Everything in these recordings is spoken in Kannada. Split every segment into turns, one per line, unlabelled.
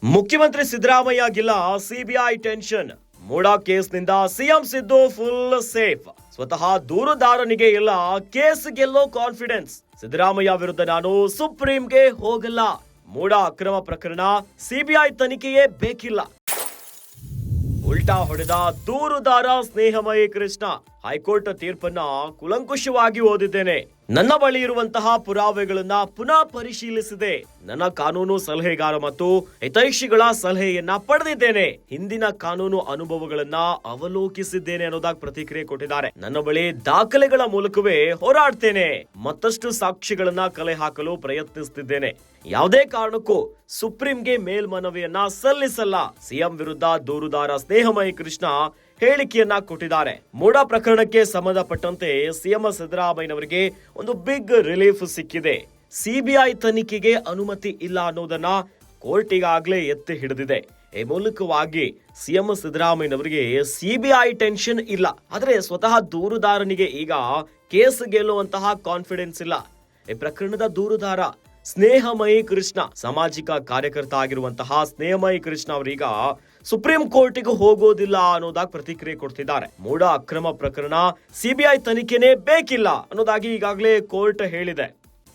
ಮುಖ್ಯಮಂತ್ರಿ ಸಿದ್ದರಾಮಯ್ಯ ಗಿಲ್ಲ ಸಿಬಿಐ ಟೆನ್ಷನ್. ಮೂಡಾ ಕೇಸ್ನಿಂದ ಸಿಎಂ ಸಿದ್ದು ಫುಲ್ ಸೇಫ್. ಸ್ವತಃ ದೂರುದಾರನಿಗೆ ಇಲ್ಲ ಕೇಸ್ ಗೆಲ್ಲೋ ಕಾನ್ಫಿಡೆನ್ಸ್. ಸಿದ್ದರಾಮಯ್ಯ ವಿರುದ್ಧ ನಾನು ಸುಪ್ರೀಂಗೆ ಹೋಗಲ್ಲ. ಮೂಡಾ ಅಕ್ರಮ ಪ್ರಕರಣ ಸಿಬಿಐ ತನಿಖೆಯೇ ಬೇಕಿಲ್ಲ. ಉಲ್ಟಾ ಹೊಡೆದ ದೂರುದಾರ ಸ್ನೇಹಮಯಿ ಕೃಷ್ಣ. ಹೈಕೋರ್ಟ್ ತೀರ್ಪನ್ನ ಕುಲಂಕುಷವಾಗಿ ಓದಿದ್ದೇನೆ. ನನ್ನ ಬಳಿ ಇರುವಂತಹ ಪುರಾವೆಗಳನ್ನ ಪುನಃ ಪರಿಶೀಲಿಸಿದೆ. ನನ್ನ ಕಾನೂನು ಸಲಹೆಗಾರ ಮತ್ತು ಹಿತೈಷಿಗಳ ಸಲಹೆಯನ್ನ ಪಡೆದಿದ್ದೇನೆ. ಹಿಂದಿನ ಕಾನೂನು ಅನುಭವಗಳನ್ನ ಅವಲೋಕಿಸಿದ್ದೇನೆ ಅನ್ನೋದಾಗಿ ಪ್ರತಿಕ್ರಿಯೆ ಕೊಟ್ಟಿದ್ದಾರೆ. ನನ್ನ ಬಳಿ ದಾಖಲೆಗಳ ಮೂಲಕವೇ ಹೋರಾಡ್ತೇನೆ. ಮತ್ತಷ್ಟು ಸಾಕ್ಷಿಗಳನ್ನ ಕಲೆ ಹಾಕಲು ಪ್ರಯತ್ನಿಸುತ್ತಿದ್ದೇನೆ. ಯಾವುದೇ ಕಾರಣಕ್ಕೂ ಸುಪ್ರೀಂಗೆ ಮೇಲ್ಮನವಿಯನ್ನ ಸಲ್ಲಿಸಲ್ಲ. ಸಿಎಂ ವಿರುದ್ಧ ದೂರುದಾರ ಸ್ನೇಹಮಯಿ ಕೃಷ್ಣ ಹೇಳಿಕೆಯನ್ನ ಕೊಟ್ಟಿದ್ದಾರೆ. ಮೂಡಾ ಪ್ರಕರಣಕ್ಕೆ ಸಂಬಂಧಪಟ್ಟಂತೆ ಸಿಎಂ ಸಿದ್ದರಾಮಯ್ಯನವರಿಗೆ ಒಂದು ಬಿಗ್ ರಿಲೀಫ್ ಸಿಕ್ಕಿದೆ. ಸಿಬಿಐ ತನಿಖೆಗೆ ಅನುಮತಿ ಇಲ್ಲ ಅನ್ನೋದನ್ನ ಕೋರ್ಟ್ ಈಗಾಗಲೇ ಎತ್ತಿ ಹಿಡಿದಿದೆ. ಈ ಮೂಲಕವಾಗಿ ಸಿಎಂ ಸಿದ್ದರಾಮಯ್ಯನವರಿಗೆ ಸಿಬಿಐ ಟೆನ್ಷನ್ ಇಲ್ಲ. ಆದರೆ ಸ್ವತಃ ದೂರುದಾರನಿಗೆ ಈಗ ಕೇಸ್ ಗೆಲ್ಲುವಂತಹ ಕಾನ್ಫಿಡೆನ್ಸ್ ಇಲ್ಲ. ಈ ಪ್ರಕರಣದ ದೂರುದಾರ ಸ್ನೇಹಮಯಿ ಕೃಷ್ಣ, ಸಾಮಾಜಿಕ ಕಾರ್ಯಕರ್ತ ಆಗಿರುವಂತಹ ಸ್ನೇಹಮಯಿ ಕೃಷ್ಣ ಅವರೀಗ ಸುಪ್ರೀಂ ಕೋರ್ಟಿಗೆ ಹೋಗೋದಿಲ್ಲ ಅನ್ನೋದಾಗಿ ಪ್ರತಿಕ್ರಿಯೆ ಕೊಡ್ತಿದ್ದಾರೆ. ಮೂಡಾ ಅಕ್ರಮ ಪ್ರಕರಣ ಸಿಬಿಐ ತನಿಖೆನೇ ಬೇಕಿಲ್ಲ ಅನ್ನೋದಾಗಿ ಈಗಾಗಲೇ ಕೋರ್ಟ್ ಹೇಳಿದೆ.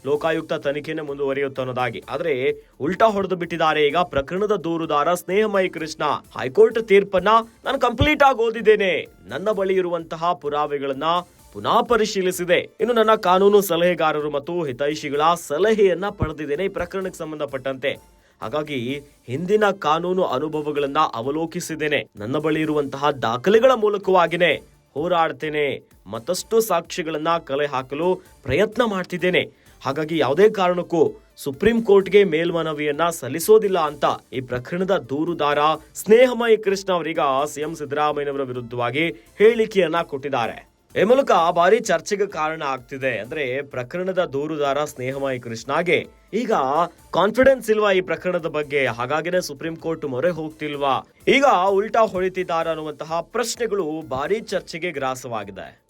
ಲೋಕಾಯುಕ್ತ ತನಿಖೆನೇ ಮುಂದುವರಿಯುತ್ತೆ ಅನ್ನೋದಾಗಿ. ಆದ್ರೆ ಉಲ್ಟಾ ಹೊಡೆದು ಬಿಟ್ಟಿದ್ದಾರೆ ಈಗ ಪ್ರಕರಣದ ದೂರುದಾರ ಸ್ನೇಹಮಯಿ ಕೃಷ್ಣ. ಹೈಕೋರ್ಟ್ ತೀರ್ಪನ್ನ ನಾನು ಕಂಪ್ಲೀಟ್ ಆಗಿ ಓದಿದ್ದೇನೆ. ನನ್ನ ಬಳಿ ಇರುವಂತಹ ಪುರಾವೆಗಳನ್ನ ಪುನಃ ಪರಿಶೀಲಿಸಿದೆ. ಇನ್ನು ನನ್ನ ಕಾನೂನು ಸಲಹೆಗಾರರು ಮತ್ತು ಹಿತೈಷಿಗಳ ಸಲಹೆಯನ್ನ ಪಡೆದಿದ್ದೇನೆ ಈ ಪ್ರಕರಣಕ್ಕೆ ಸಂಬಂಧಪಟ್ಟಂತೆ. ಹಾಗಾಗಿ ಹಿಂದಿನ ಕಾನೂನು ಅನುಭವಗಳನ್ನ ಅವಲೋಕಿಸಿದ್ದೇನೆ. ನನ್ನ ಬಳಿ ಇರುವಂತಹ ದಾಖಲೆಗಳ ಮೂಲಕವಾಗಿನೇ ಹೋರಾಡ್ತೇನೆ. ಮತ್ತಷ್ಟು ಸಾಕ್ಷಿಗಳನ್ನ ಕಲೆ ಹಾಕಲು ಪ್ರಯತ್ನ ಮಾಡ್ತಿದ್ದೇನೆ. ಹಾಗಾಗಿ ಯಾವುದೇ ಕಾರಣಕ್ಕೂ ಸುಪ್ರೀಂ ಕೋರ್ಟ್ಗೆ ಮೇಲ್ಮನವಿಯನ್ನ ಸಲ್ಲಿಸೋದಿಲ್ಲ ಅಂತ ಈ ಪ್ರಕರಣದ ದೂರುದಾರ ಸ್ನೇಹಮಯಿ ಕೃಷ್ಣ ಅವರೀಗ ಸಿಎಂ ಸಿದ್ದರಾಮಯ್ಯನವರ ವಿರುದ್ಧವಾಗಿ ಹೇಳಿಕೆಯನ್ನ ಕೊಟ್ಟಿದ್ದಾರೆ. ಈ ಮೂಲಕ ಭಾರಿ ಚರ್ಚೆಗೆ ಕಾರಣ ಆಗ್ತಿದೆ. ಅಂದ್ರೆ ಪ್ರಕರಣದ ದೂರುದಾರ ಸ್ನೇಹಮಯಿ ಕೃಷ್ಣಗೆ ಈಗ ಕಾನ್ಫಿಡೆನ್ಸ್ ಇಲ್ವಾ ಈ ಪ್ರಕರಣದ ಬಗ್ಗೆ? ಹಾಗಾಗಿನೇ ಸುಪ್ರೀಂ ಕೋರ್ಟ್ ಮೊರೆ ಹೋಗ್ತಿಲ್ವಾ? ಈಗ ಉಲ್ಟಾ ಹೊಳಿತಿದ್ದಾರ ಅನ್ನುವಂತಹ ಪ್ರಶ್ನೆಗಳು ಭಾರಿ ಚರ್ಚೆಗೆ ಗ್ರಾಸವಾಗಿದೆ.